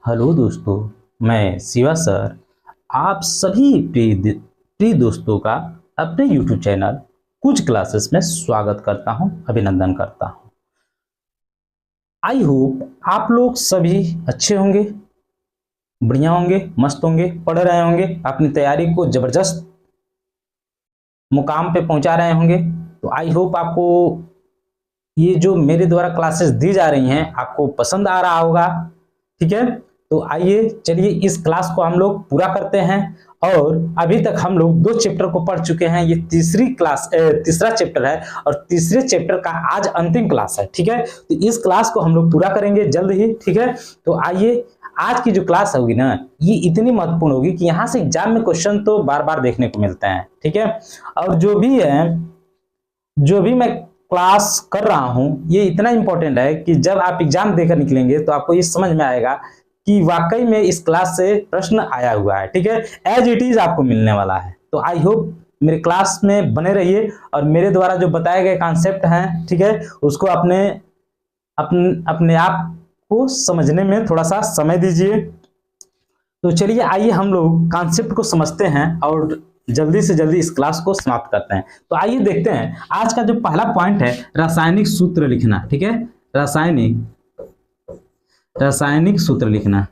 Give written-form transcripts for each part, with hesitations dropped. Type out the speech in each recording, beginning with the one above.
Hello दोस्तों, मैं Shiva sir आप सभी प्रिय दोस्तों का अपने YouTube चैनल कुछ क्लासेस में स्वागत करता हूं, अभिनंदन करता हूं। आई होप आप लोग सभी अच्छे होंगे, बढ़िया होंगे, मस्त होंगे, पढ़ रहे होंगे, अपनी तैयारी को जबरदस्त मुकाम पे पहुंचा रहे होंगे। तो आई होप आपको ये जो मेरे द्वारा क्लासेस दी जा रही हैं आपको पसंद आ रहा होगा। ठीक है, तो आइए चलिए इस क्लास को हम लोग पूरा करते हैं। और अभी तक हम लोग 2 चैप्टर को पढ़ चुके हैं। ये तीसरा चैप्टर है और तीसरे चैप्टर का आज अंतिम क्लास है। ठीक है, तो इस क्लास को हम लोग पूरा करेंगे जल्द ही। ठीक है, तो आइए आज की जो क्लास होगी ना, ये इतनी महत्वपूर्ण होगी कि यहाँ से एग्जाम में क्वेश्चन तो बार बार देखने को मिलते हैं। ठीक है, और जो भी मैं क्लास कर रहा हूं ये इतना इंपॉर्टेंट है कि जब आप एग्जाम देकर निकलेंगे तो आपको ये समझ में आएगा कि वाकई में इस क्लास से प्रश्न आया हुआ है। ठीक है, एज इट इज आपको मिलने वाला है। तो आई होप मेरे क्लास में बने रहिए और मेरे द्वारा जो बताए गए कॉन्सेप्ट हैं, ठीक है, उसको अपने आप को समझने में थोड़ा सा समय दीजिए। तो चलिए आइए हम लोग कॉन्सेप्ट को समझते हैं और जल्दी से जल्दी इस क्लास को समाप्त करते हैं। तो आइए देखते हैं आज का जो पहला पॉइंट है, रासायनिक सूत्र लिखना। ठीक है, रासायनिक सूत्र लिखना,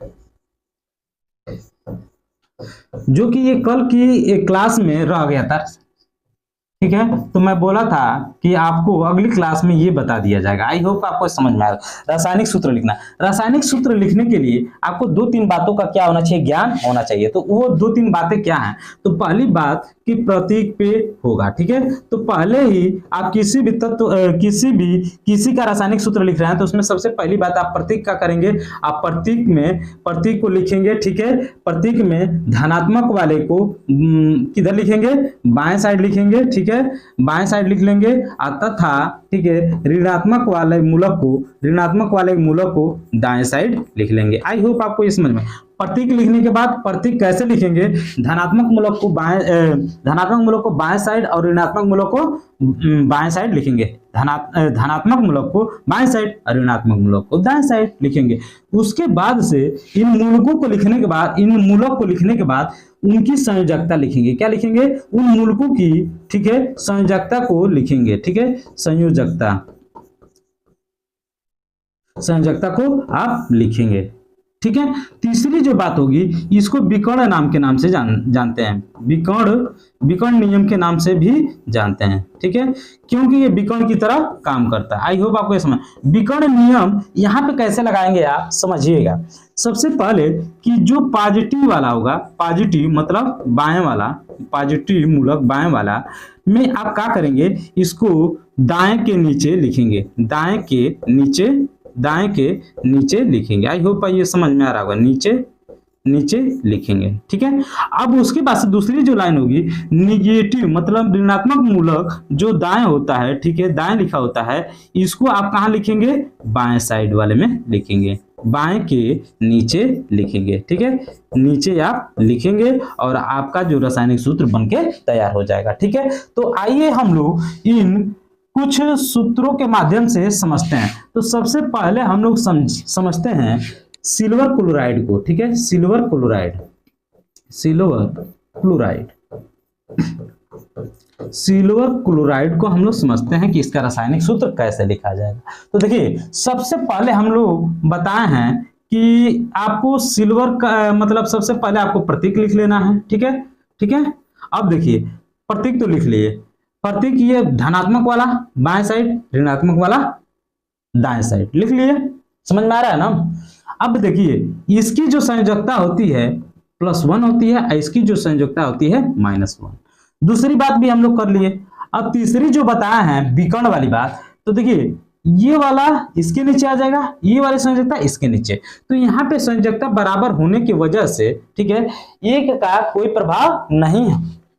जो कि ये कल की एक क्लास में रह गया था। ठीक है, तो मैं बोला था कि आपको अगली क्लास में ये बता दिया जाएगा। आई होप आपको समझ में आया। रासायनिक सूत्र लिखना, रासायनिक सूत्र लिखने के लिए आपको 2-3 बातों का क्या होना चाहिए, ज्ञान होना चाहिए। तो वो 2-3 बातें क्या हैं? तो पहली बात कि प्रतीक पे होगा। ठीक है, तो पहले ही आप किसी भी तत्व किसी का रासायनिक सूत्र लिख रहे हैं तो उसमें सबसे पहली बात आप प्रतीक का करेंगे। आप प्रतीक को लिखेंगे। ठीक है, प्रतीक में धनात्मक वाले को किधर लिखेंगे? बाएं साइड लिखेंगे। ठीक है, बाएं साइड लिख लेंगे तथा ठीक है ऋणात्मक वाले मूलक को दाएं साइड लिख लेंगे। आई होप आपको ये समझ में। प्रतीक लिखने के बाद प्रतीक कैसे लिखेंगे? धनात्मक मूलक को बाएं साइड और ऋणात्मक मूलक को बाएं साइड लिखेंगे। धनात्मक मूलक को बाएं साइड और ऋणात्मक मूलक को दाएं साइड लिखेंगे। उसके बाद से इन मूलक को लिखने के बाद उनकी संयोजकता लिखेंगे। क्या लिखेंगे? उन मूलकों की, ठीक है, संयोजकता को लिखेंगे। ठीक है, संयोजकता को आप लिखेंगे। ठीक है, तीसरी जो बात होगी इसको विकर्ण नाम के नाम से जानते हैं, विकर्ण नियम के नाम से भी जानते हैं। ठीक है, क्योंकि ये विकर्ण की तरह काम करता है। आई होप आपको ये समझ। विकर्ण नियम यहाँ पे कैसे लगाएंगे आप समझिएगा। सबसे पहले कि जो पॉजिटिव वाला होगा, पॉजिटिव मतलब बाएं वाला, पॉजिटिव मूलक बाएं वाला में आप क्या करेंगे? इसको दाएं के नीचे लिखेंगे, दाएं के नीचे लिखेंगे। आई होप ये समझ में आ रहा होगा, नीचे लिखेंगे। ठीक है, अब उसके बाद से दूसरी जो लाइन होगी निगेटिव मतलब ऋणात्मक मूलक जो दाएं होता है, ठीक है, दाएं लिखा होता है, इसको आप कहां लिखेंगे? बाएं साइड वाले में लिखेंगे, बाएं के नीचे लिखेंगे। ठीक है, नीचे आप लिखेंगे और आपका जो रासायनिक सूत्र बनके तैयार हो जाएगा। ठीक है, तो आइए हम लोग इन कुछ सूत्रों के माध्यम से समझते हैं। तो सबसे पहले हम लोग समझते हैं सिल्वर क्लोराइड को। ठीक है, सिल्वर क्लोराइड को हम लोग समझते हैं कि इसका रासायनिक सूत्र कैसे लिखा जाएगा। तो देखिए सबसे पहले हम लोग बताए हैं कि आपको सिल्वर का मतलब सबसे पहले आपको प्रतीक लिख लेना है। ठीक है, अब देखिए प्रतीक तो लिख लिए। प्रतीक ये धनात्मक वाला बाएं साइड, ऋणात्मक वाला दाएं साइड लिख लिए। समझ में आ रहा है ना? अब देखिए इसकी जो संयोजकता होती है +1 होती है और इसकी जो संयोजकता होती है -1। दूसरी बात भी हम लोग कर लिए। अब तीसरी जो बताया है विकर्ण वाली बात, तो देखिए ये वाला इसके नीचे आ जाएगा, ये वाली संयोजकता इसके नीचे। तो यहाँ पे संयोजकता बराबर होने की वजह से, ठीक है, एक का कोई प्रभाव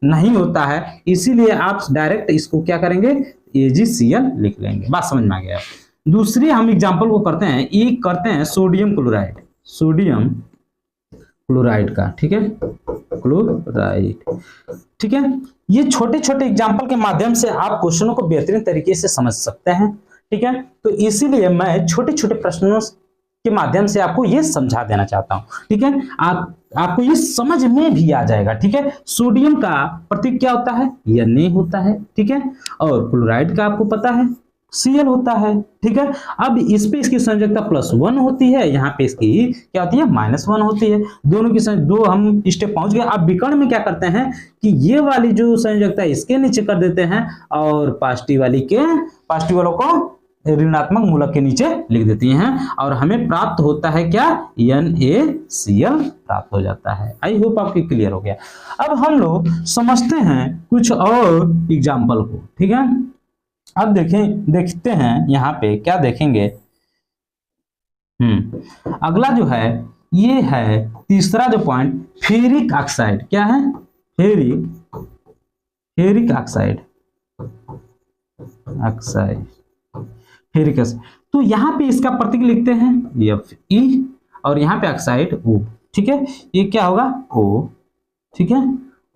नहीं होता है, इसीलिए आप डायरेक्ट इसको क्या करेंगे? AgCl लिख लेंगे। बात समझ में आ गया। दूसरी हम एग्जांपल को करते हैं, सोडियम क्लोराइड का। ठीक है, क्लोराइड। ठीक है, ये छोटे छोटे एग्जांपल के माध्यम से आप क्वेश्चनों को बेहतरीन तरीके से समझ सकते हैं। ठीक है, तो इसीलिए मैं छोटे छोटे प्रश्नों के माध्यम से आपको ये समझा देना चाहता हूं, ठीक है। आपको ये समझ में भी आ जाएगा, ठीक है। सोडियम का प्रतीक क्या होता है, Na होता है, ठीक है। और क्लोराइड का आपको पता है Cl होता है, ठीक है। अब इस पे इसकी संयोजकता +1 होती है, यहाँ पे इसकी क्या होती है, -1 होती है। दोनों की दो हम स्टेप पहुंच गए। अब विकर्ण में क्या करते हैं कि ये वाली जो संयोजकता इसके नीचे कर देते हैं और पॉजिटिव वालों को ऋणात्मक मूलक के नीचे लिख देती हैं और हमें प्राप्त होता है क्या, NaCl प्राप्त हो जाता है। आई होप आपको क्लियर हो गया। अब हम लोग समझते हैं कुछ और एग्जाम्पल को, ठीक है। अब देखते हैं यहाँ पे क्या देखेंगे। अगला जो है ये है तीसरा जो पॉइंट, फेरिक ऑक्साइड। क्या है, फेरिक ऑक्साइड, फेरिक एसिड। तो यहाँ पे इसका प्रतीक लिखते हैं Fe और यहाँ पे ऑक्साइड O, ठीक है। ये क्या होगा, O, ठीक है,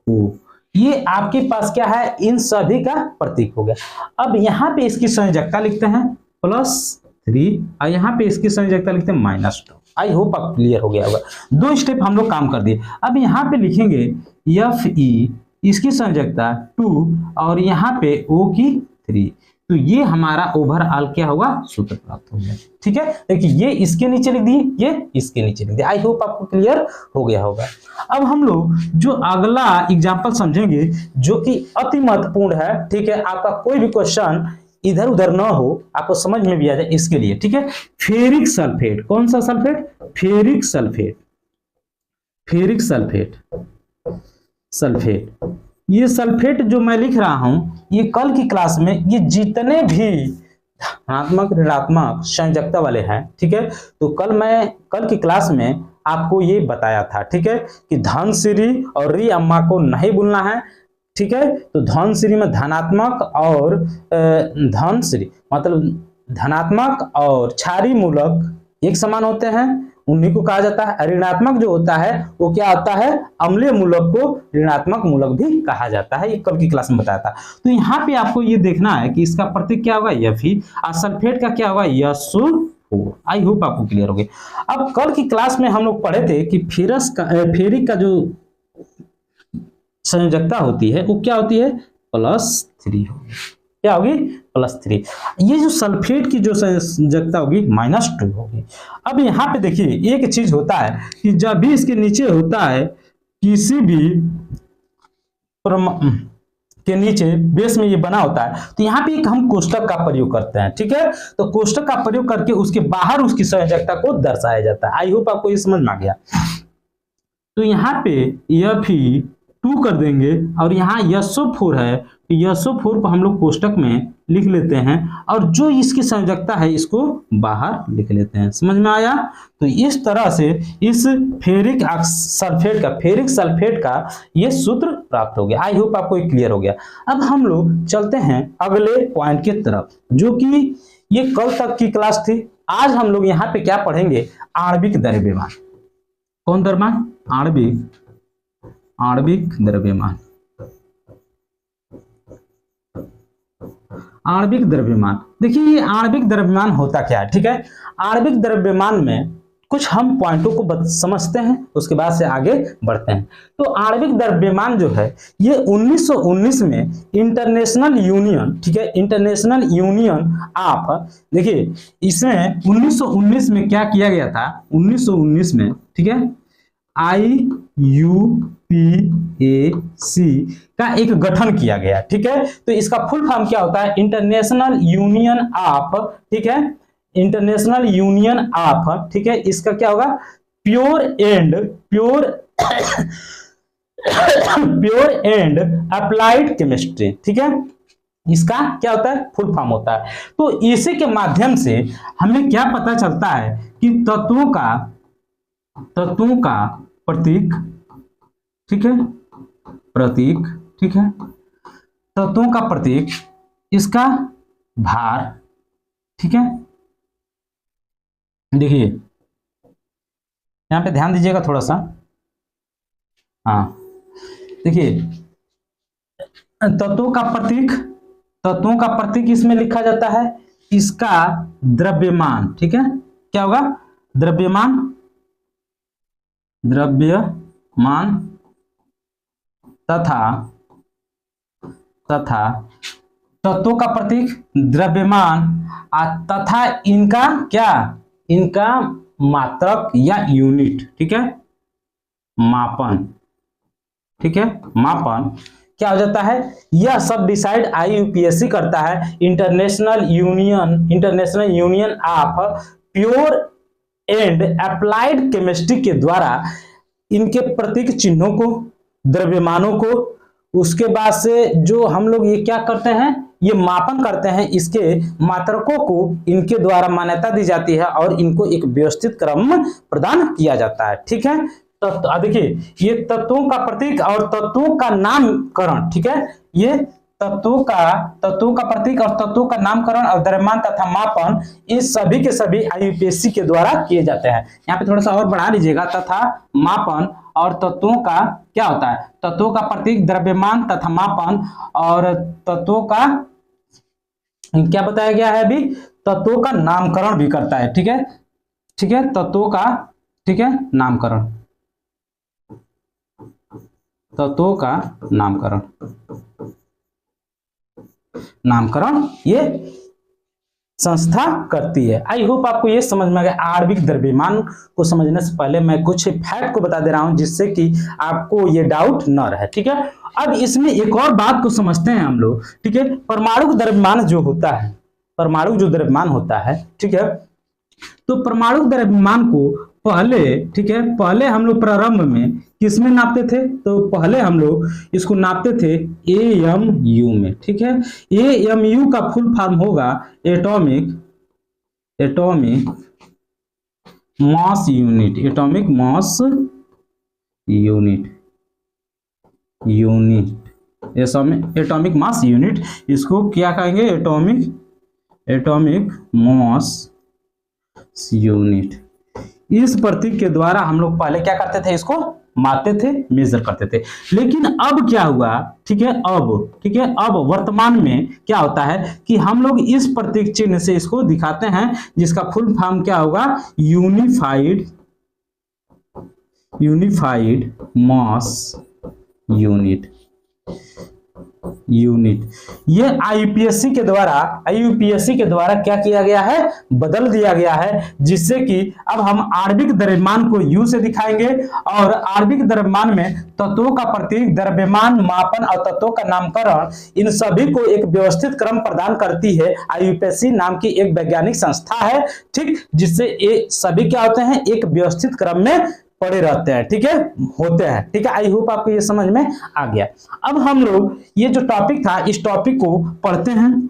O। ये आपके पास क्या है, इन सभी का प्रतीक हो गया। अब यहाँ पे इसकी संयोजकता लिखते हैं +3 और यहाँ पे इसकी संयोजकता लिखते हैं -2। आई होप आप क्लियर हो गया होगा। 2 स्टेप हम लोग काम कर दिए। अब यहाँ पे लिखेंगे Fe, इसकी संयोजकता 2 और यहाँ पे O की 3। तो ये हमारा ओवरऑल क्या होगा, सूत्र प्राप्त हो गया, ठीक है। देखिए ये इसके नीचे लिख दिए, ये इसके नीचे लिख दिए। आई होप आपको क्लियर हो गया होगा। अब हम लोग जो अगला एग्जांपल समझेंगे जो कि अति महत्वपूर्ण है, ठीक है। आपका कोई भी क्वेश्चन इधर उधर ना हो, आपको समझ में भी आ जाए इसके लिए, ठीक है। फेरिक सल्फेट, कौन सा सल्फेट, फेरिक सल्फेट। ये सल्फेट जो मैं लिख रहा हूं, ये कल की क्लास में ये जितने भी धनात्मक ऋणात्मक संयोजकता वाले हैं, ठीक है। तो कल की क्लास में आपको ये बताया था, ठीक है, कि धन श्री और री अम्मा को नहीं भूलना है, ठीक है। तो धन श्री में धनात्मक और धन श्री मतलब धनात्मक और क्षारीय मूलक एक समान होते हैं, उन्हीं को कहा जाता है। ऋणात्मक जो होता है वो क्या होता है, अम्लीय मूलक को ऋणात्मक मूलक भी कहा जाता है। ये कल की क्लास में बताया था। तो यहाँ पे आपको ये देखना है कि इसका प्रतीक क्या होगा, Fe, और सल्फेट का क्या होगा, SO4। आई होप आपको क्लियर हो गया। अब कल की क्लास में हम लोग पढ़े थे कि फेरिक का जो संयोजकता होती है वो क्या होती है, +3 होगी। क्या होगी, +3। ये जो सल्फेट की जो संयोजकता होगी -2 होगी। अब यहाँ पे देखिए एक चीज होता है कि जब भी इसके नीचे होता है किसी भी के नीचे बेस में ये बना होता है, तो यहाँ पे एक हम कोष्टक का प्रयोग करते हैं, ठीक है। तो कोष्टक का प्रयोग करके उसके बाहर उसकी संयोजकता को दर्शाया जाता है। आई होप आपको ये समझ में आ गया। तो यहाँ पे Fe2 कर देंगे और यहाँ SO4 है, तो SO4 को हम लोग कोष्टक में लिख लेते हैं और जो इसकी संयोजकता है इसको बाहर लिख लेते हैं। समझ में आया। तो इस तरह से इस फेरिक सल्फेट का ये सूत्र प्राप्त हो गया। आई होप आपको ये क्लियर हो गया। अब हम लोग चलते हैं अगले पॉइंट की तरफ, जो कि ये कल तक की क्लास थी। आज हम लोग यहाँ पे क्या पढ़ेंगे, आणविक द्रव्यमान। कौन द्रव्यमान, आणविक द्रव्यमान। आणविक द्रव्यमान, देखिए ये आणविक द्रव्यमान होता क्या है, ठीक है। आणविक द्रव्यमान में कुछ हम पॉइंटों को समझते हैं, उसके बाद से आगे बढ़ते हैं। तो आणविक द्रव्यमान जो है ये 1919 में इंटरनेशनल यूनियन, ठीक है, इंटरनेशनल यूनियन ऑफ, देखिए इसमें 1919 में क्या किया गया था, 1919 में, ठीक है, IUPAC का एक गठन किया गया, ठीक है। तो इसका फुल फॉर्म क्या होता है, इंटरनेशनल यूनियन ऑफ, ठीक है, इंटरनेशनल यूनियन ऑफ, ठीक है। इसका क्या होगा, प्योर एंड अप्लाइड केमिस्ट्री, ठीक है। इसका क्या होता है, फुल फॉर्म होता है। तो इसी के माध्यम से हमें क्या पता चलता है कि तत्वों का प्रतीक, ठीक है, ठीक है, तत्वों का प्रतीक, इसका भार, ठीक है। देखिए यहां पे ध्यान दीजिएगा थोड़ा सा, हाँ देखिए तत्वों का प्रतीक इसमें लिखा जाता है, इसका द्रव्यमान, ठीक है, क्या होगा, द्रव्यमान तथा तत्वों का प्रतीक द्रव्यमान तथा इनका क्या, इनका मात्रक या यूनिट, ठीक है, मापन, ठीक है, मापन क्या हो जाता है, यह सब डिसाइड IUPAC करता है, international union of pure and applied chemistry के द्वारा इनके प्रतीक चिन्हों को, द्रव्यमानों को, उसके बाद से जो हम लोग ये क्या करते हैं, ये मापन करते हैं, इसके मात्रकों को इनके द्वारा मान्यता दी जाती है और इनको एक व्यवस्थित क्रम प्रदान किया जाता है, ठीक है। तत्व देखिए, ये तत्वों का प्रतीक और तत्वों का नामकरण, ठीक है, ये तत्वों का प्रतीक और तत्वों का नामकरण और द्रव्यमान तथा मापन, इस सभी के सभी IUPAC के द्वारा किए जाते हैं। यहाँ पे थोड़ा सा और बढ़ा लीजिएगा, तथा मापन और तत्वों का क्या होता है, तत्वों का प्रतीक, द्रव्यमान तथा मापन, और तत्वों का क्या बताया गया है अभी, तत्वों का नामकरण भी करता है, ठीक है, ठीक है, तत्वों का, ठीक है, नामकरण, तत्वों का नामकरण ये संस्था करती है। आई होप आपको ये समझ में आ गया। आणविक द्रव्यमान को समझने से पहले मैं कुछ फैक्ट को बता दे रहा हूं जिससे कि आपको ये डाउट न रहे, ठीक है। अब इसमें एक और बात को समझते हैं हम लोग, ठीक है। परमाणु द्रव्यमान जो होता है, परमाणु जो द्रव्यमान होता है, ठीक है, तो परमाणु द्रव्यमान को पहले, ठीक है, पहले हम लोग प्रारंभ में किसमें नापते थे, तो पहले हम लोग इसको नापते थे AMU में, ठीक है। AMU का फुल फॉर्म होगा atomic mass unit, atomic mass unit, atomic mass unit, इसको क्या कहेंगे, एटॉमिक मास यूनिट। इस प्रतीक के द्वारा हम लोग पहले क्या करते थे, इसको मापते थे, मेजर करते थे। लेकिन अब क्या हुआ, ठीक है, ठीक है, अब वर्तमान में क्या होता है कि हम लोग इस प्रतीक चिन्ह से इसको दिखाते हैं, जिसका फुल फॉर्म क्या होगा, यूनिफाइड मास यूनिट। ये IUPAC के द्वारा क्या किया गया है, बदल दिया गया है, जिससे कि अब हम आणविक द्रव्यमान को U से दिखाएंगे और आणविक द्रव्यमान में तत्वों का प्रतीक, द्रव्यमान, मापन और तत्वों का नामकरण, इन सभी को एक व्यवस्थित क्रम प्रदान करती है IUPAC नाम की एक वैज्ञानिक संस्था है, ठीक, जिससे ये सभी क्या होते हैं, एक व्यवस्थित क्रम में पड़े रहते हैं, ठीक है, होते हैं, ठीक है। आई होप आपको ये समझ में आ गया। अब हम लोग ये जो टॉपिक था, इस टॉपिक को पढ़ते हैं,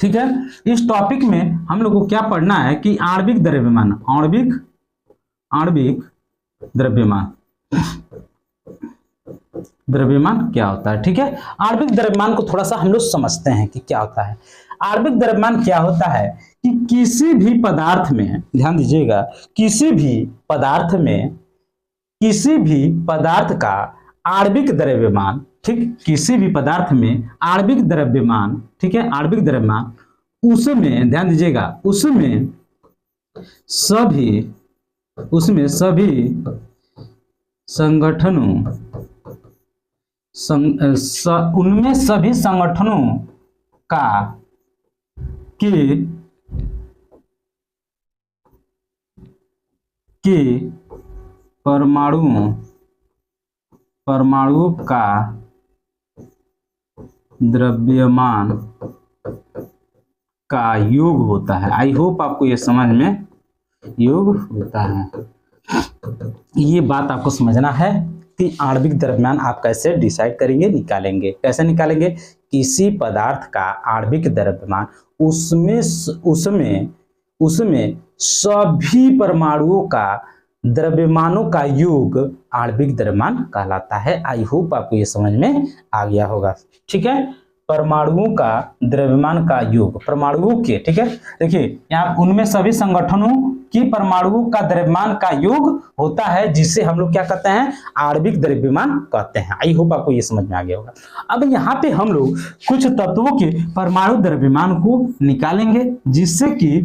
ठीक है। इस टॉपिक में हम लोग को क्या पढ़ना है कि आणविक द्रव्यमान, आणविक द्रव्यमान क्या होता है, ठीक है। आणविक द्रव्यमान को थोड़ा सा हम लोग समझते हैं कि क्या होता है। आणविक द्रव्यमान क्या होता है कि किसी भी पदार्थ में, ध्यान दीजिएगा, किसी भी पदार्थ का आणविक द्रव्यमान, ठीक, किसी भी पदार्थ में आणविक द्रव्यमान, ठीक है, आणविक द्रव्यमान, उसमें ध्यान दीजिएगा, उसमें सभी संगठनों, उनमें सभी संगठनों का के परमाणुओं का द्रव्यमान का योग होता है। आई होप आपको ये समझ में योग होता है। ये बात आपको समझना है कि आणविक द्रव्यमान आप कैसे डिसाइड करेंगे, निकालेंगे, कैसे निकालेंगे। किसी पदार्थ का आणविक द्रव्यमान, उसमें सभी परमाणुओं का द्रव्यमानों का योग आणविक द्रव्यमान कहलाता है। आई होप आपको ये समझ में आ गया होगा, ठीक है। परमाणुओं का द्रव्यमान का योग, परमाणुओं के, ठीक है, देखिए यहाँ उनमें सभी संगठनों की परमाणुओं का द्रव्यमान का योग होता है, जिससे हम लोग क्या कहते हैं, आणविक द्रव्यमान कहते हैं। आई होप आपको ये समझ में आ गया होगा। अब यहाँ पे हम लोग कुछ तत्वों के परमाणु द्रव्यमान को निकालेंगे, जिससे कि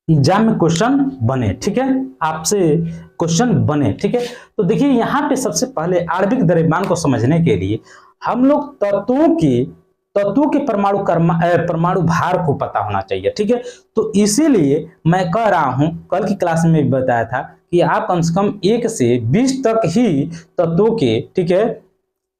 एग्जाम में क्वेश्चन बने, ठीक है, आपसे क्वेश्चन बने, ठीक है। तो देखिए यहाँ पे सबसे पहले आणविक द्रव्यमान को समझने के लिए हम लोग तत्वों के परमाणु भार को पता होना चाहिए, ठीक है। तो इसीलिए मैं कह रहा हूं, कल की क्लास में भी बताया था कि आप कम से कम 1 से 20 तक ही तत्वों के, ठीक है,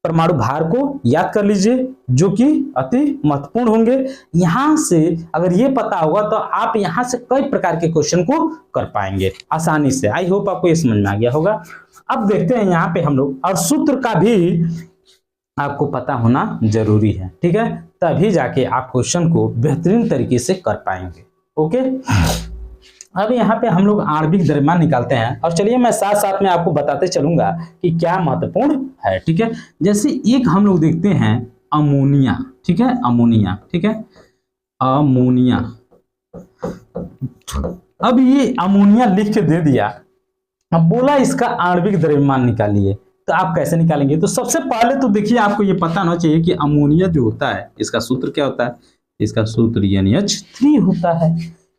परमाणु भार को याद कर लीजिए, जो कि अति महत्वपूर्ण होंगे। यहां से अगर ये पता होगा तो आप यहां से कई प्रकार के क्वेश्चन को कर पाएंगे आसानी से। आई होप आपको ये समझ में आ गया होगा। अब देखते हैं यहाँ पे हम लोग, और सूत्र का भी आपको पता होना जरूरी है, ठीक है, तभी जाके आप क्वेश्चन को बेहतरीन तरीके से कर पाएंगे। ओके, अब यहाँ पे हम लोग आणविक द्रव्यमान निकालते हैं, और चलिए मैं साथ साथ में आपको बताते चलूंगा कि क्या महत्वपूर्ण है, ठीक है। जैसे एक हम लोग देखते हैं अमोनिया, ठीक है, अमोनिया, ठीक है, अमोनिया। अब ये अमोनिया लिख के दे दिया, अब बोला इसका आणविक द्रव्यमान निकालिए, तो आप कैसे निकालेंगे? तो सबसे पहले तो देखिए आपको ये पता होना चाहिए कि अमोनिया जो होता है इसका सूत्र क्या होता है। इसका सूत्र NH3 होता है।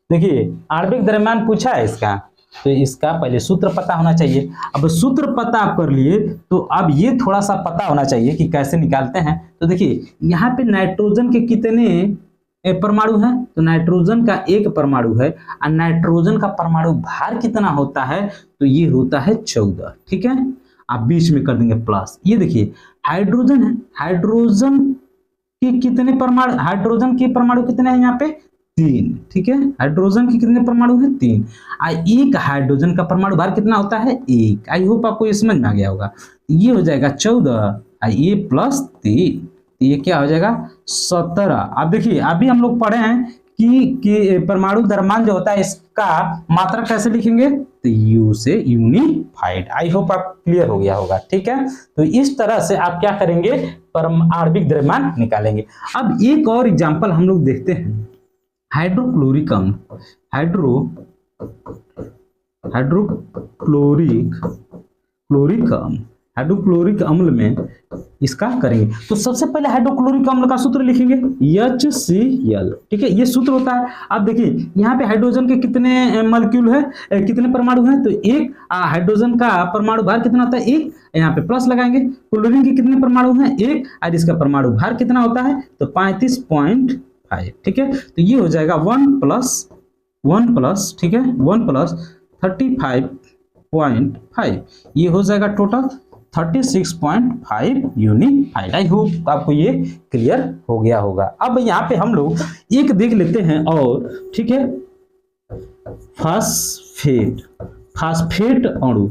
देखिए आणविक द्रव्यमान पूछा है इसका, तो इसका पहले सूत्र पता होना चाहिए। अब सूत्र पता आप कर लिए तो अब ये थोड़ा सा पता होना चाहिए कि कैसे निकालते हैं। तो देखिए यहाँ पे नाइट्रोजन के कितने परमाणु हैं, तो नाइट्रोजन का 1 परमाणु है, और नाइट्रोजन का परमाणु भार कितना होता है, तो ये होता है 14, ठीक है। आप बीच में कर देंगे प्लस। ये देखिए हाइड्रोजन है, हाइड्रोजन के कितने परमाणु, हाइड्रोजन के परमाणु कितने हैं यहाँ पे 3, ठीक है, हाइड्रोजन के कितने परमाणु हैं 3, और एक हाइड्रोजन का परमाणु भार कितना होता है 1। आई होप आपको ये समझ में आ गया होगा। ये हो जाएगा 14 और ये प्लस 3, ये क्या हो जाएगा 17। अब देखिए अभी हम लोग पढ़े हैं कि परमाणु द्रव्यमान जो होता है इसका मात्रा कैसे लिखेंगे, तो U से यूनिफाइड। आई होप आप क्लियर हो गया होगा, ठीक है। तो इस तरह से आप क्या करेंगे, आणविक द्रव्यमान निकालेंगे। अब एक और एग्जांपल हम लोग देखते हैं, हाइड्रोक्लोरिक अम्ल, हाइड्रोक्लोरिक अम्ल में इसका करेंगे। तो सबसे पहले हाइड्रोक्लोरिक अम्ल का सूत्र लिखेंगे HCl, ठीक है, ये सूत्र होता है। अब देखिए यहाँ पे हाइड्रोजन के कितने मॉलिक्यूल है, कितने परमाणु हैं, तो 1, हाइड्रोजन का परमाणु भार कितना होता है 1, यहाँ पे प्लस लगाएंगे। क्लोरीन के कितने परमाणु हैं 1, और इसका परमाणु भार कितना होता है, तो 35.5, ठीक है। तो ये हो जाएगा 1 प्लस, ठीक है, 1 प्लस 35.5, ये हो जाएगा टोटल 36.5 यूनिफाइड। आई होप आपको ये क्लियर हो गया होगा। अब यहाँ पे हम लोग एक देख लेते हैं और, ठीक है, फास्फेट अणु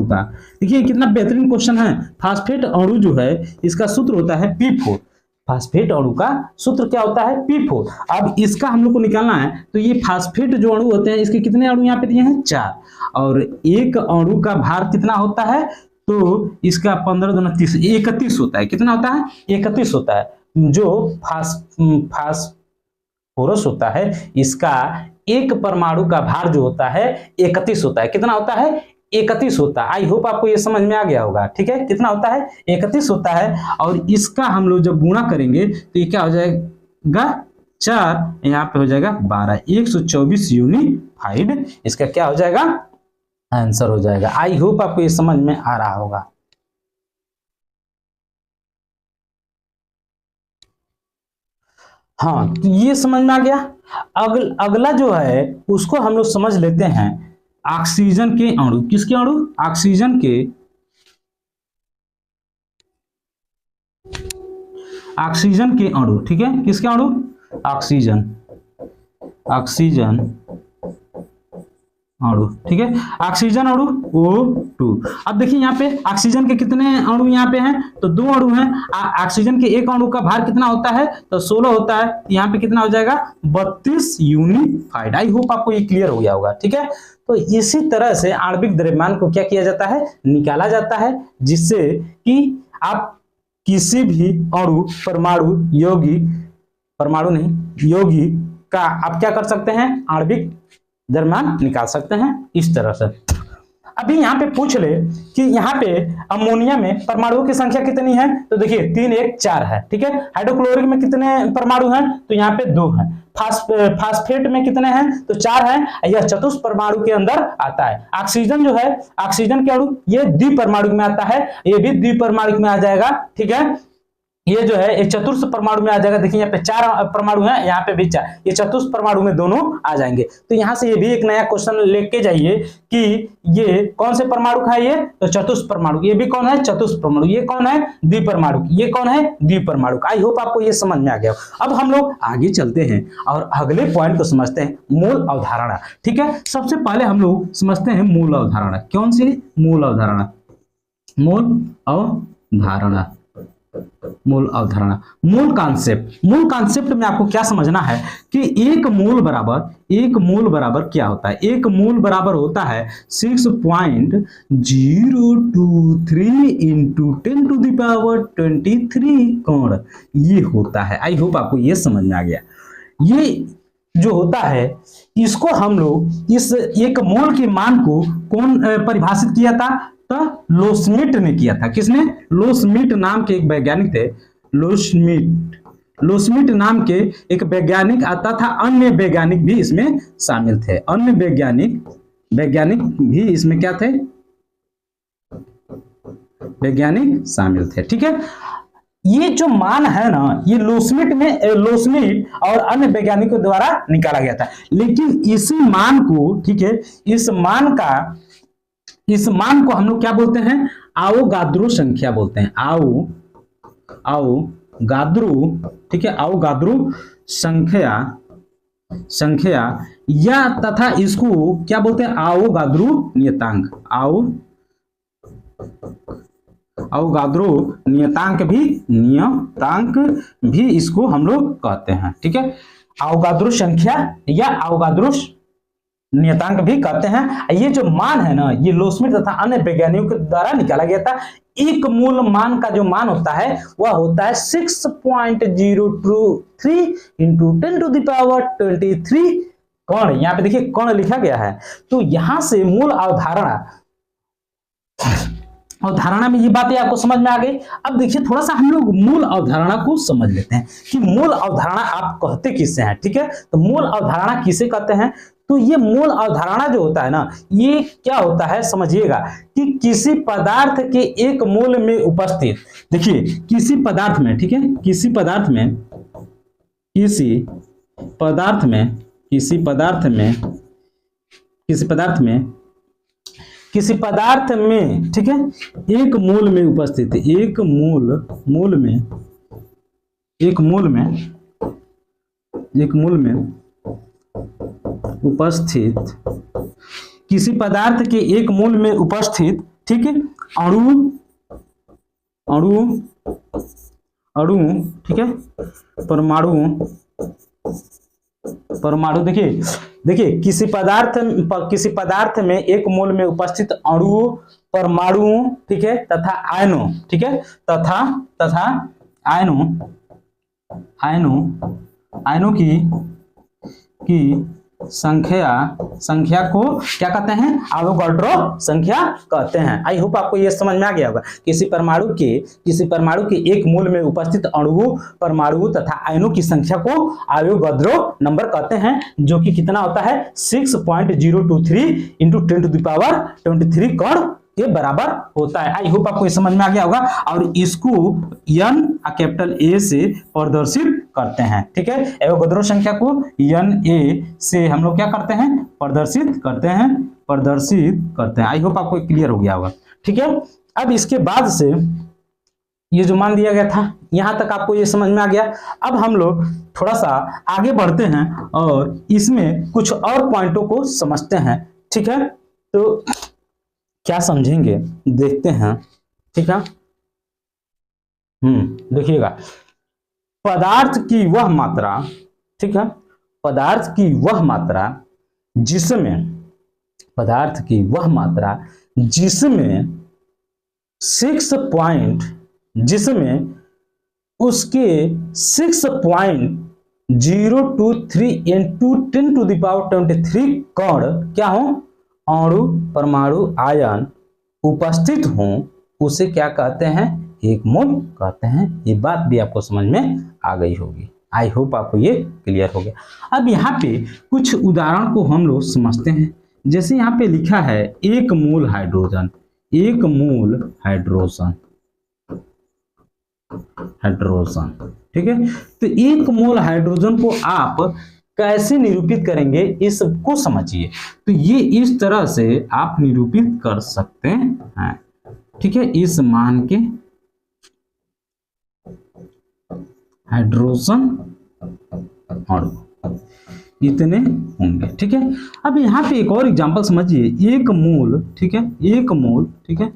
का देखिए कितना बेहतरीन क्वेश्चन है। फास्फेट अणु जो है इसका सूत्र होता है P4। फास्फेट अणु का सूत्र क्या होता है P4। अब इसका हम लोग को निकालना है, तो ये फास्फेट जो अणु होते हैं इसके कितने अणु यहाँ पे दिए हैं 4, और एक अणु का भार कितना होता है, तो इसका 15 दूना 30, 31 होता है। कितना होता है 31 होता है। जो फास्फोरस होता है इसका एक परमाणु का भार जो होता है 31 होता है। कितना होता है 31 होता है। आई होप आपको ये समझ में आ गया होगा, ठीक है, कितना होता है 31 होता है। और इसका हम लोग जब गुणा करेंगे तो ये क्या हो जाएगा 4, यहाँ पे हो जाएगा 12, 124 यूनिफाइड इसका क्या हो जाएगा आंसर हो जाएगा। आई होप आपको ये समझ में आ रहा होगा। हाँ, तो ये समझ में आ गया। अगला जो है उसको हम लोग समझ लेते हैं ऑक्सीजन के अणु। किसके अणु, ऑक्सीजन के अणु, ठीक है, किसके अणु, ऑक्सीजन अणु, ठीक है, ऑक्सीजन अणु O2। अब देखिए यहाँ पे ऑक्सीजन के कितने अणु यहाँ पे हैं, तो 2 अणु हैं। ऑक्सीजन के एक अणु का भार कितना होता है, तो 16 होता है। यहाँ पे कितना हो जाएगा 32 यूनिफाइड। आई होप आपको ये क्लियर हो गया होगा, ठीक है। तो इसी तरह से आणविक द्रव्यमान को क्या किया जाता है, निकाला जाता है, जिससे कि आप किसी भी अणु यौगिक का आप क्या कर सकते हैं, आणविक द्रव्यमान निकाल सकते हैं इस तरह से। अभी यहाँ पे पूछ ले कि यहाँ पे अमोनिया में परमाणुओं की संख्या कितनी है, तो देखिए 3 1 4 है, ठीक है। हाइड्रोक्लोरिक में कितने परमाणु हैं, तो यहाँ पे 2 हैं। फास्फेट में कितने हैं, तो 4 हैं। यह चतुष्क परमाणु के अंदर आता है। ऑक्सीजन जो है, ऑक्सीजन के अणु ये द्विपरमाणु में आता है, ये भी द्विपरमाणु में आ जाएगा, ठीक है। ये जो है एक चतुर्थ परमाणु में आ जाएगा। देखिए यहाँ पे 4 परमाणु हैं, यहाँ पे भी 4, ये चतुर्थ परमाणु में दोनों आ जाएंगे। तो यहाँ से ये भी एक नया क्वेश्चन लेके जाइए कि ये कौन से परमाणु का है, ये तो चतुर्थ परमाणु। ये भी कौन है, चतुर्थ परमाणु। ये कौन है, द्विपरमाणु। ये कौन है, द्विपरमाणु। आई होप आपको ये समझ में आ गया। अब हम लोग आगे चलते हैं और अगले पॉइंट को समझते हैं, मूल अवधारणा, ठीक है। सबसे पहले हम लोग समझते हैं मूल अवधारणा। कौन सी मूल अवधारणा, मूल अवधारणा, मूल अवधारणा, मूल कॉन्सेप्ट। मूल कॉन्सेप्ट में आपको क्या समझना है कि एक मूल बराबर क्या होता है। एक मूल बराबर होता है 6.023 इंटू 10⁻23 कौण, ये होता है। आई होप आपको ये समझ में आ गया। ये जो होता है इसको हम लोग इस एक मोल के मान को कौन परिभाषित किया था, तो लोस्मिट ने किया था। किसने, लोस्मिट नाम के एक वैज्ञानिक थे। लोस्मिट नाम के एक वैज्ञानिक आता था, अन्य वैज्ञानिक भी इसमें शामिल थे। अन्य वैज्ञानिक भी इसमें क्या थे, वैज्ञानिक शामिल थे, ठीक है। ये जो मान है ना, ये लोस्मिट और अन्य वैज्ञानिकों द्वारा निकाला गया था। लेकिन इस मान को, ठीक है, इस मान को हम लोग क्या बोलते हैं, आवोगाद्रो संख्या बोलते हैं। आवोगाद्रो, ठीक है, आवोगाद्रो संख्या या तथा इसको क्या बोलते हैं, आवोगाद्रो नियतांक। आवोगाद्रो नियतांक भी इसको हम लोग कहते हैं, ठीक है। आवोगाद्रो संख्या या आवोगाद्रो नियतांक भी कहते हैं। ये जो मान है ना, ये लोस्मिट तथा अन्य वैज्ञानिकों के द्वारा निकाला गया था। एक मूल मान का जो मान होता है वह होता है 6.023 इंटू 10⁻23 कौण। यहाँ पे देखिए कौण लिखा गया है। तो यहां से मूल अवधारणा में ये बातें आपको समझ में आ गई। अब देखिए थोड़ा सा हम लोग मूल अवधारणा को समझ लेते हैं कि मूल अवधारणा आप कहते किससे हैं, ठीक है। तो मूल अवधारणा किसे कहते हैं, तो ये मूल अवधारणा जो होता है ना, ये क्या होता है समझिएगा कि किसी पदार्थ के एक मूल में उपस्थित, देखिए किसी पदार्थ में, ठीक है, किसी पदार्थ में, ठीक है, एक मूल में उपस्थित, एक मूल में उपस्थित, किसी पदार्थ के एक मूल में उपस्थित, ठीक है, अणु, ठीक है, परमाणु। देखिए किसी पदार्थ में एक मूल में उपस्थित अणु, परमाणु, ठीक है, तथा आयनों, ठीक है, तथा आयनों की संख्या को क्या कहते हैं, आवोगाड्रो संख्या कहते हैं। आई होप आपको ये समझ में आ गया होगा। किसी परमाणु के एक मूल में उपस्थित अणु, परमाणु तथा आयनों की संख्या को आवोगाड्रो नंबर कहते हैं, जो कि कितना होता है 6.023 इंटू 10⁻23 कौण के बराबर होता है। आई होप आपको ये समझ में आ गया होगा। और इसको n कैपिटल A से प्रदर्शित करते हैं, ठीक है। एवोगाड्रो संख्या को Na से हम लोग क्या करते हैं, प्रदर्शित करते हैं। आई होप आपको क्लियर हो गया होगा, ठीक है। अब इसके बाद से ये जो मान दिया गया था, यहां तक आपको ये समझ में आ गया। अब हम लोग थोड़ा सा आगे बढ़ते हैं और इसमें कुछ और पॉइंटों को समझते हैं, ठीक है। तो क्या समझेंगे देखते हैं, ठीक है। देखिएगा, पदार्थ की वह मात्रा, ठीक है, पदार्थ की वह मात्रा जिसमें उसके 6.023 इंटू 10⁻23 कौण क्या हो, अणु परमाणु आयन उपस्थित हों उसे क्या कहते हैं, एक मोल कहते हैं। ये बात भी आपको समझ में आ गई होगी। आई होप आपको ये क्लियर हो गया। अब यहाँ पे कुछ उदाहरण को हम लोग समझते हैं। जैसे यहाँ पे लिखा है 1 मोल हाइड्रोजन, 1 मोल हाइड्रोजन, ठीक है। तो 1 मोल हाइड्रोजन को आप कैसे निरूपित करेंगे इसको समझिए। तो ये इस तरह से आप निरूपित कर सकते हैं, ठीक है। इस मान के हाइड्रोजन अणु इतने होंगे, ठीक है। अब यहाँ पे एक और एग्जांपल समझिए, 1 मोल, ठीक है, 1 मोल, ठीक है,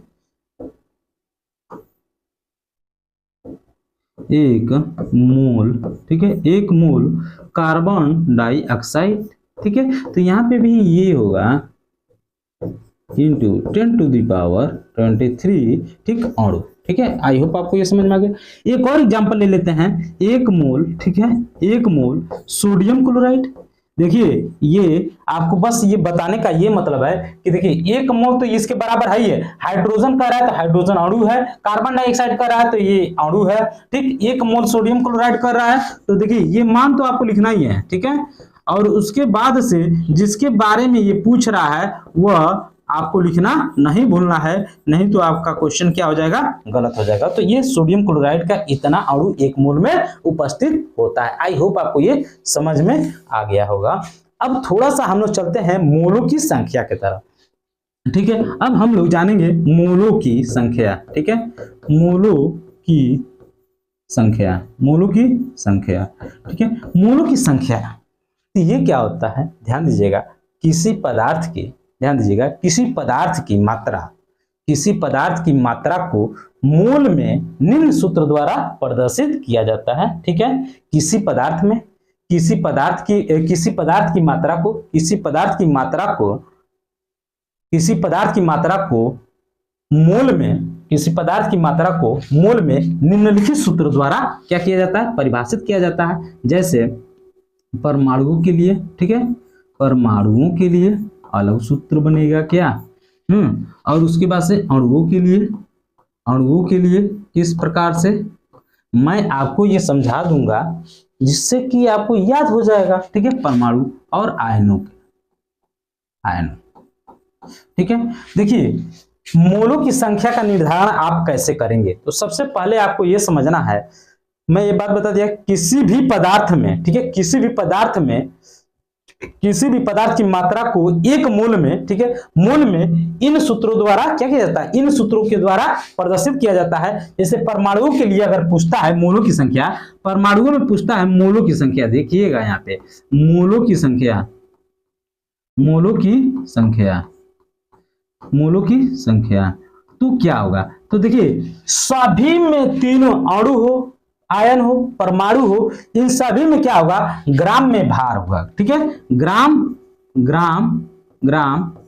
1 मोल, ठीक है, 1 मोल कार्बन डाइऑक्साइड, ठीक है। तो यहाँ पे भी ये होगा इंटू 10⁻23, ठीक, अणु, ठीक है। आई होप आपको ये समझ में आ गया। एक और एग्जांपल ले लेते हैं, 1 मोल, ठीक है, 1 मोल सोडियम क्लोराइड। देखिए ये आपको बस ये बताने का ये मतलब है कि देखिए 1 मोल तो इसके बराबर है ही है, हाइड्रोजन कह रहा है तो हाइड्रोजन अणु है, कार्बन डाइऑक्साइड कर रहा है तो ये अणु है, ठीक। 1 मोल सोडियम क्लोराइड कर रहा है तो देखिए ये मान तो आपको लिखना ही है, ठीक है। और उसके बाद से जिसके बारे में ये पूछ रहा है वह आपको लिखना नहीं भूलना है, नहीं तो आपका क्वेश्चन क्या हो जाएगा, गलत हो जाएगा। तो ये सोडियम क्लोराइड का इतना अणु 1 मोल में उपस्थित होता है। आई होप आपको ये समझ में आ गया होगा। अब थोड़ा सा हम लोग चलते हैं मोलों की संख्या की तरफ, ठीक है। अब हम लोग जानेंगे मोलों की संख्या, ठीक है, मोलों की संख्या, मोलों की संख्या, ठीक है। मोलों की संख्या तो ये क्या होता है, ध्यान दीजिएगा, किसी पदार्थ की, ध्यान दीजिएगा, किसी पदार्थ की मात्रा, किसी पदार्थ की मात्रा को मोल में निम्न सूत्र द्वारा प्रदर्शित किया जाता है, ठीक है। किसी पदार्थ में किसी पदार्थ की मात्रा को मोल में निम्नलिखित सूत्र द्वारा क्या किया जाता है, परिभाषित किया जाता है। जैसे परमाणुओं के लिए, ठीक है, परमाणुओं के लिए अलग सूत्र बनेगा क्या, और उसके बाद से अणुओं के लिए इस प्रकार से मैं आपको ये समझा दूंगा जिससे कि आपको याद हो जाएगा, ठीक है। परमाणु और आयनों, ठीक है। देखिए मोलों की संख्या का निर्धारण आप कैसे करेंगे, तो सबसे पहले आपको ये समझना है, मैं ये बात बता दिया, किसी भी पदार्थ में, ठीक है, किसी भी पदार्थ की मात्रा को 1 मोल में, ठीक है, मोल में इन सूत्रों द्वारा क्या किया जाता है, इन सूत्रों के द्वारा प्रदर्शित किया जाता है। जैसे परमाणुओं के लिए अगर पूछता है मोलों की संख्या, परमाणुओं में पूछता है मोलों की संख्या, देखिएगा यहाँ पे मोलों की संख्या तो क्या होगा, तो देखिए सभी में तीनों अणु हो, आयन हो, परमाणु हो, इन सभी में क्या होगा, ग्राम में भार होगा, ठीक है, ग्राम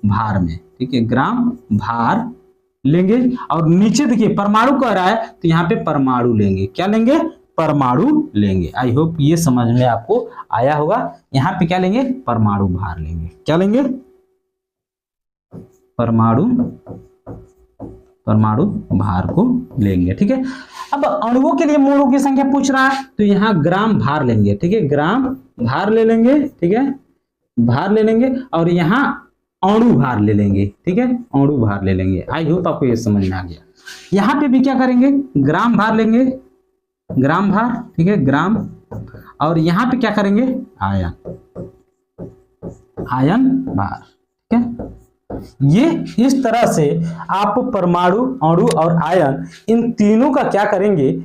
भार में, ठीक है, ग्राम भार लेंगे। और नीचे देखिए परमाणु कह रहा है तो यहाँ पे परमाणु लेंगे, क्या लेंगे, परमाणु लेंगे। आई होप ये समझ में आपको आया होगा। यहाँ पे क्या लेंगे, परमाणु भार लेंगे, क्या लेंगे, परमाणु भार को लेंगे, ठीक है। अब अणुओं के लिए मोलों की संख्या पूछ रहा है तो यहाँ ग्राम भार लेंगे, ठीक है, ग्राम भार ले लेंगे, ठीक है, भार ले लेंगे। और यहाँ अणु भार ले लेंगे, ठीक है, अणु भार ले लेंगे। आई होप आपको ये समझ में आ गया। यहाँ पे भी क्या करेंगे, ग्राम भार लेंगे, ग्राम भार, ठीक है, ग्राम। और यहाँ पे क्या करेंगे, आयन भार, ठीक है। ये इस तरह से आप परमाणु, अणु और आयन इन तीनों का क्या करेंगे,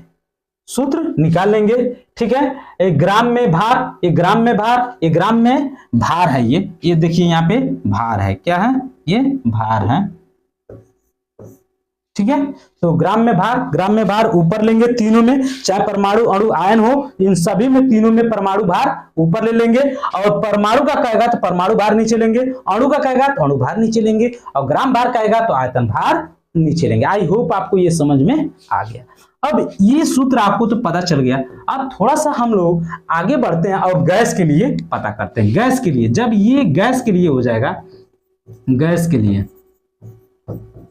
सूत्र निकाल लेंगे, ठीक है। एक ग्राम में भार, एक ग्राम में भार, एक ग्राम में भार है, ये देखिए यहाँ पे भार है, क्या है, ये भार है, ठीक है। तो ग्राम में भार ऊपर लेंगे तीनों में, चाहे परमाणु, अणु, आयन हो, इन सभी में तीनों में परमाणु भार ऊपर ले लेंगे। और परमाणु का कहेगा तो परमाणु भार नीचे लेंगे, अणु का कहेगा तो अणु भार नीचे लेंगे, और ग्राम भार कहेगा तो आयतन भार नीचे लेंगे। आई होप आपको ये समझ में आ गया। अब ये सूत्र आपको तो पता चल गया। अब थोड़ा सा हम लोग आगे बढ़ते हैं और गैस के लिए पता करते हैं। गैस के लिए, जब ये गैस के लिए हो जाएगा गैस के लिए,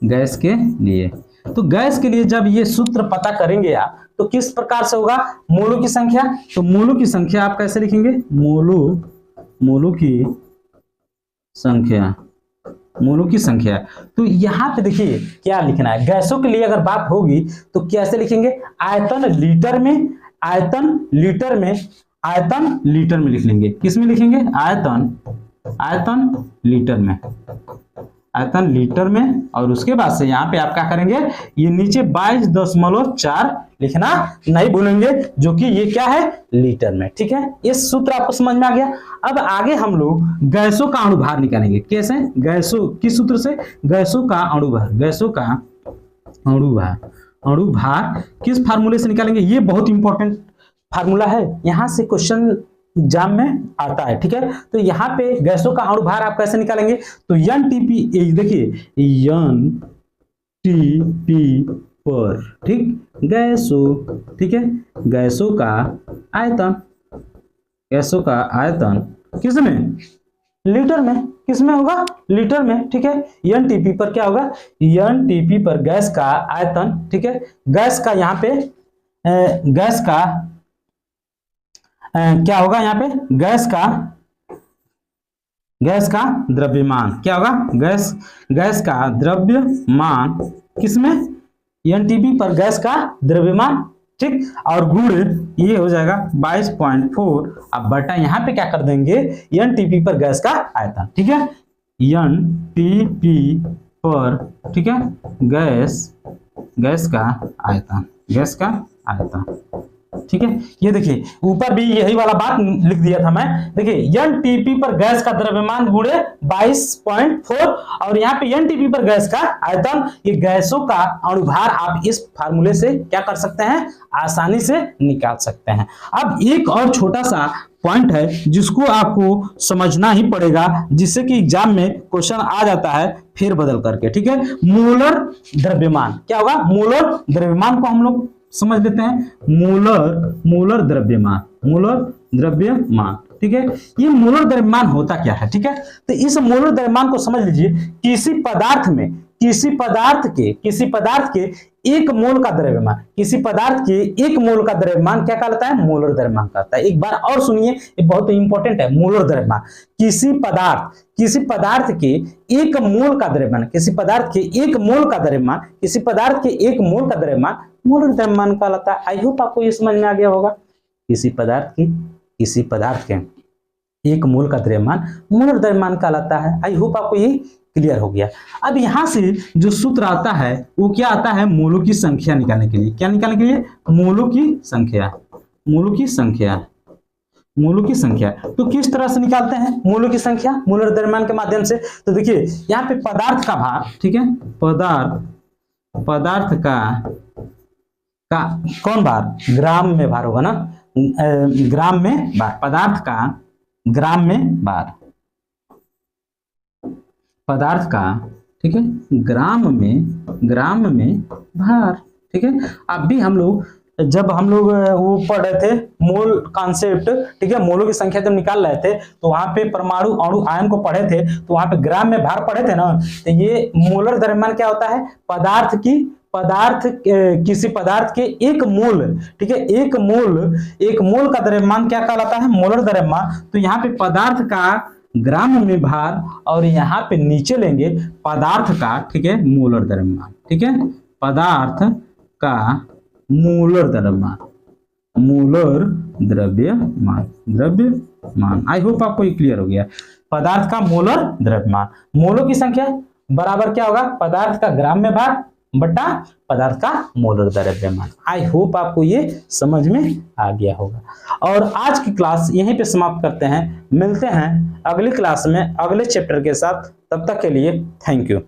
गैस के लिए, तो गैस के लिए जब ये सूत्र पता करेंगे आप तो किस प्रकार से होगा, मोलों की संख्या, तो मोलों की संख्या आप कैसे लिखेंगे, मोलों की संख्या, मोलों की संख्या। तो यहाँ पे देखिए क्या लिखना है, गैसों के लिए अगर बात होगी तो कैसे लिखेंगे, आयतन लीटर में, आयतन लीटर में, आयतन लीटर में लिख लेंगे, किस में लिखेंगे, आयतन लीटर में, आयतन लीटर में। और उसके बाद से यहाँ पे आप क्या करेंगे, ये नीचे 22.4 लिखना नहीं भूलेंगे, जो कि ये क्या है, लीटर में। ठीक है, ये सूत्र आपको समझ में आ गया। अब आगे हम लोग गैसों का अणुभार निकालेंगे। कैसे, गैसों किस सूत्र से, गैसों का अणुभार, गैसों का अणुभार, अणुभार किस फार्मूले से निकालेंगे, ये बहुत इंपॉर्टेंट फार्मूला है, यहां से क्वेश्चन एग्जाम में आता है। ठीक है, तो यहाँ पे गैसों का अणुभार आप कैसे निकालेंगे, तो NTP, देखिए NTP पर, ठीक, गैसों, ठीक है, गैसों का आयतन, गैसों का आयतन किसमें, लीटर में, किसमें होगा, लीटर में। ठीक है, NTP पर क्या होगा, NTP पर गैस का आयतन, ठीक है, गैस का यहाँ पे गैस का क्या होगा, यहाँ पे गैस का द्रव्यमान क्या होगा, गैस का द्रव्यमान किसमें, NTP पर गैस का द्रव्यमान, ठीक, और गुण ये हो जाएगा 22.4, अब बटा यहाँ पे क्या कर देंगे, NTP पर गैस का आयतन। ठीक है, NTP पर, ठीक है, गैस का आयतन, गैस का आयतन। ठीक है, ये देखिए ऊपर भी यही वाला बात लिख दिया था मैं, देखिए NTP पर गैस का द्रव्यमान गुणे 22.4 और यहाँ पे NTP पर गैस का आयतन, ये गैसों का अणुभार आप इस फार्मूले से क्या कर सकते हैं, आसानी से निकाल सकते हैं। अब एक और छोटा सा पॉइंट है जिसको आपको समझना ही पड़ेगा, जिससे कि एग्जाम में क्वेश्चन आ जाता है फेर बदल करके। ठीक है, मोलर द्रव्यमान क्या होगा, मोलर द्रव्यमान को हम लोग समझ लेते हैं, मोलर द्रव्यमान, मोलर द्रव्यमान। ठीक है, ये मोलर द्रव्यमान होता क्या है, ठीक है, तो इस मोलर द्रव्यमान को समझ लीजिए, किसी पदार्थ में, किसी पदार्थ के एक मोल का द्रव्यमान, किसी पदार्थ के एक मोल का द्रव्यमान क्या कहलाता है, मोलर द्रव्यमान कहता है। एक बार और सुनिए, ये बहुत इंपॉर्टेंट है, मोलर द्रव्यमान, किसी पदार्थ के एक मोल का द्रव्यमान, किसी पदार्थ के एक मोल का द्रव्यमान, किसी पदार्थ के एक मोल का द्रव्यमान मोलर द्रव्यमान कहलाता है। आई होप आपको ये समझ में आ गया होगा, किसी पदार्थ के एक मोल का द्रव्यमान मोलर द्रव्यमान कहलाता है। आई होप आपको ये क्लियर हो गया। अब यहां से जो सूत्र आता है वो क्या आता है, मोलों की संख्या निकालने के लिए, क्या निकालने के लिए, मोलों की संख्या, मोलों की संख्या। तो किस तरह से निकालते हैं मोलों की संख्या, मोलर द्रव्यमान के माध्यम से, तो देखिए यहाँ पे पदार्थ का भार, ठीक है, पदार्थ का कौन भार, ग्राम में भार होगा ना, ग्राम में भार, पदार्थ का ग्राम में भार, पदार्थ का, ठीक है, ग्राम में भार। ठीक है, अब भी जब हम लोग वो पढ़ रहे थे मोल कॉन्सेप्ट, ठीक है, मोलों की संख्या जब निकाल रहे थे तो वहां पे परमाणु अणु आयन को पढ़े थे, तो वहां पे ग्राम में भार पढ़े थे ना, तो ये मोलर द्रव्यमान क्या होता है, किसी पदार्थ के एक मोल, ठीक है, एक मोल का द्रव्यमान क्या कहलाता है, मोलर द्रव्यमान। तो यहाँ पे पदार्थ का ग्राम में भार और यहाँ पे नीचे लेंगे पदार्थ का, ठीक है, मोलर द्रव्यमान, ठीक है, पदार्थ का मोलर द्रव्यमान। आई होप आपको ये क्लियर हो गया, पदार्थ का मोलर द्रव्यमान, मोलों की संख्या बराबर क्या होगा, पदार्थ का ग्राम में भार बटा पदार्थ का मोलर द्रव्यमान। आई होप आपको ये समझ में आ गया होगा। और आज की क्लास यहीं पे समाप्त करते हैं, मिलते हैं अगली क्लास में अगले चैप्टर के साथ, तब तक के लिए थैंक यू।